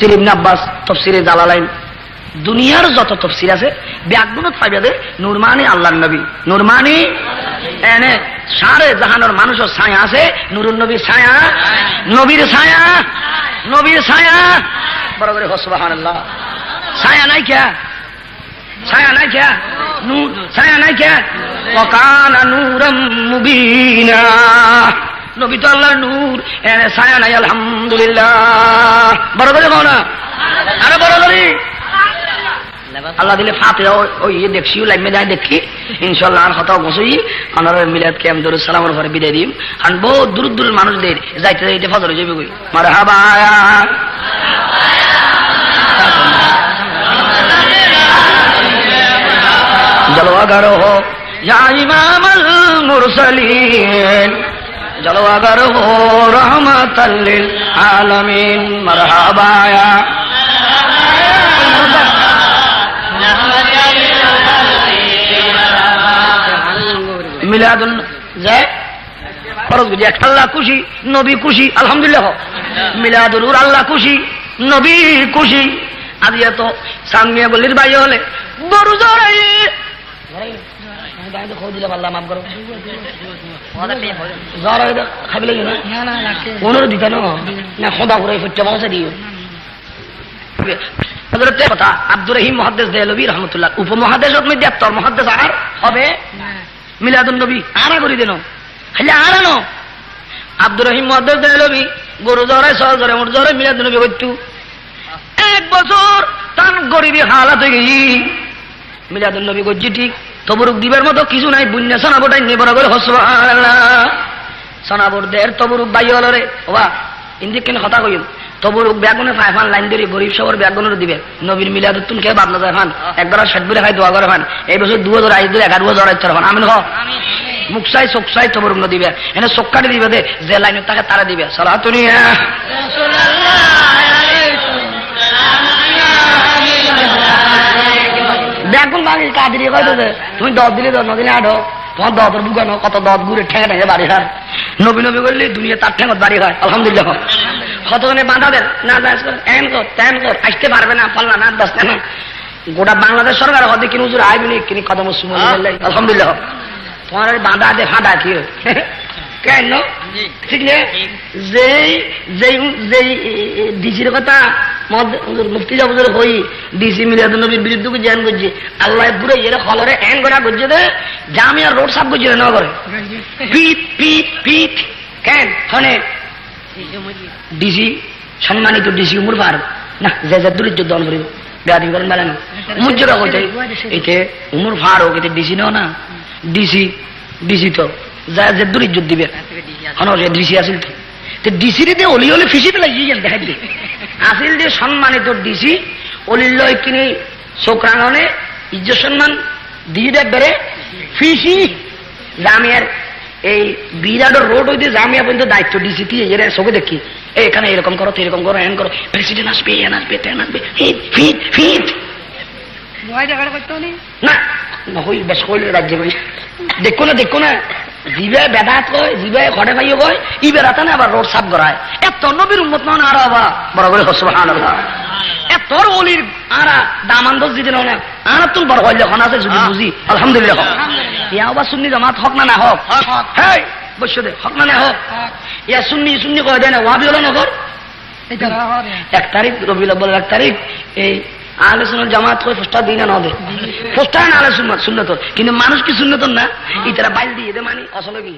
তফসির ইবনে আব্বাস, তফসিরে জালালাইন, দুনিয়ার যত তফসির আছে ব্যাগুণত পাইবে দে নুরমানি আল্লাহর নবী, নুরমানি এনে সারে জাহানোর মানুষের ছায়া আছে, নুরুন নবীর ছায়া, নবীর ছায়া, নবীর ছায়া। বড় করে সুবহানাল্লাহ। ছায়া নাই কে? ছায়া নাই কে? নূর ছায়া নাই কে? ওয়াকানা নূরাম মুবিনা, নবী তো আল্লাহর নূর, এনে ছায়া নাই। আলহামদুলিল্লাহ। বড় করে বলো না, আরে বড় করে। আল্লাহ দিলে ফাতে ওই দেখছিও লাগবে যাই দেখি ইনশাল্লাহ। আর কথা বসই আনারের মিলাদ কেম দরুদ সালামের ঘরে বিদায় দিম। আর বহুত দূর দূরের মানুষদের যাইতে যাইতে ফজর হয়ে যাবে। মারহাবা জলওয়াগার হো ইয়া ইমামুল মুরসালিন, জলওয়াগার হো রহমাতাল লিল আলামিন। মারহাবা মিলাদুন যায় খরচ বুঝি এক আল্লাহ খুশি, নবী খুশি, আলহামদুলিল্লাহ। মিলাদুল আল্লাহ খুশি, নবী খুশি। আজ এত সামিয়া বলির ভাই হলে বড় জড়াই দিলে আল্লাহ মাফ করো। জ্বর খাবি লাগে না ওনারও দিতে না সদা করে ফুটতে পৌঁছে দিও। কথা আব্দুর রহিম মুহাদ্দিস দেহলভী রহমতুল্লাহ উপমহাদেশত মধ্যে তোর মুহাদ্দিস আর হবে মিলাদুন নবী আরা করি দেন খালি আর আনো। আব্দুর রহিম মুহাদ্দিস দেহলভী গরু জ্বরায় সহ জ্বরে মোট জ্বরে মিলাদুন নবী করতু। এক বছর তার গরিবী হালাত হয়ে গেছি, মিলাদুন নবী করছি ঠিক তবরুক দিবার মতো কিছু নাই। বুন্যা সোনাবোটাই নেবর করে সুবহানাল্লাহ। সোনাবোর দের তবরুক বাই হল রে বাবা ইন্দি কেন কথা কইম তবরুক ব্যাগুনে ফাই ফান লাইন ধরি গরিব সবর ব্যাগুনের দিবে। নবীর মিলাদুত তুমি কে বাদ না যায় ফান একবার 60 বলে খাই দোয়া করে ফান। এই বছর 2022 11 জড়াইতে ফান আমিন হ মুখসাই চোখসাই তবরুক ন দিবে এনে চোখকাটি দিবে দে যে লাইন তাকে তারা দিবে। সালাতুনিয়া ব্যাগুন বাড়ি কাদিরি কইতে তুমি 10 দিলে 10 দিলে 8 তোমার 10 বুকানো কত 10 ঘুরে ঠেঙে ঠেঙে বাড়ি হয়। নবী নবী বললে দুনিয়া তার ঠেঙত বাড়ি হয় আলহামদুলিল্লাহ। কতজনে বাধা দেন না যাস কর এন কর তেন কর আসতে পারবে না পাল্লা না দশ না গোটা বাংলাদেশ সরকার হতে কিনে হুজুর আইবিনি কিনে কদম সুমন আলহামদুলিল্লাহ। তোমার বাধা দে ফাঁদা কি কেন ঠিক না? যেই যেই যেই ডিসির কথা মুফতি জাবুজের হই ডিসি মিলাদুন নবীর বিরুদ্ধে জ্ঞান করছে আল্লাহ পুরো এর খলরে এন গোটা করছে দে জামিয়া রোড সাফ করছে না করে পিট পিট পিট কেন ফোনে ডিসি সম্মানিত ডিসি উমর ফার না যে যে দূরের যুদ্ধ করিব গাড়ি করেন বেলা না উমর জোড়া কইতে এতে উমর ফার হোক এতে ডিসি নাও না ডিসি ডিসি তো যা যে দূরের যুদ্ধ দিবে ডিসি আসিল তো ডিসির দিয়ে অলি অলি ফিসি পেলাই গিয়ে দেখাই দিবে আসিল দিয়ে সম্মানিত ডিসি অলির লয় কিনে চোখরাঙনে ইজ্জত সম্মান দিয়ে দেখবে ফিসি জামিয়ার এই বিরাট রোড হইতে জামিয়া পর্যন্ত দায়িত্ব ডিসি দিয়ে এরা চোখে দেখি এখানে এরকম করো এরকম করো এন করো প্রেসিডেন্ট আসবে এন আসবে তেন আসবে ফিট ফিট না নহই বেশ কইলে রাজ্যে কই দেখো না জিবাই বেদাত কয় জিবাই ঘরে ভাইও কয় ই বেড়াতে না আবার রোড সাফ করায় এত নবীর উম্মত না আরো আবার বড় করে সুবহানাল্লাহ। এত অলির আরা দামান দোষ দিতে না আর তুমি বড় হইলে এখন আছে যদি বুঝি আলহামদুলিল্লাহ। ইয়া আবার সুন্নি জামাত হক না না হক হ্যাঁ বসে দে হক না না হক ইয়া সুন্নি সুন্নি কয় দেয় না ওয়াবি হলো নগর 1 তারিখ রবিউল আউয়াল 1 তারিখ এই আহলে সুন্নাত জামাত কই ফুস্তা দিন না দে ফুস্তা না আহলে সুন্নাত সুন্নাত কিন্তু মানুষ কি সুন্নাত না ইতারা বাইল দিয়ে দে মানে আসলে কি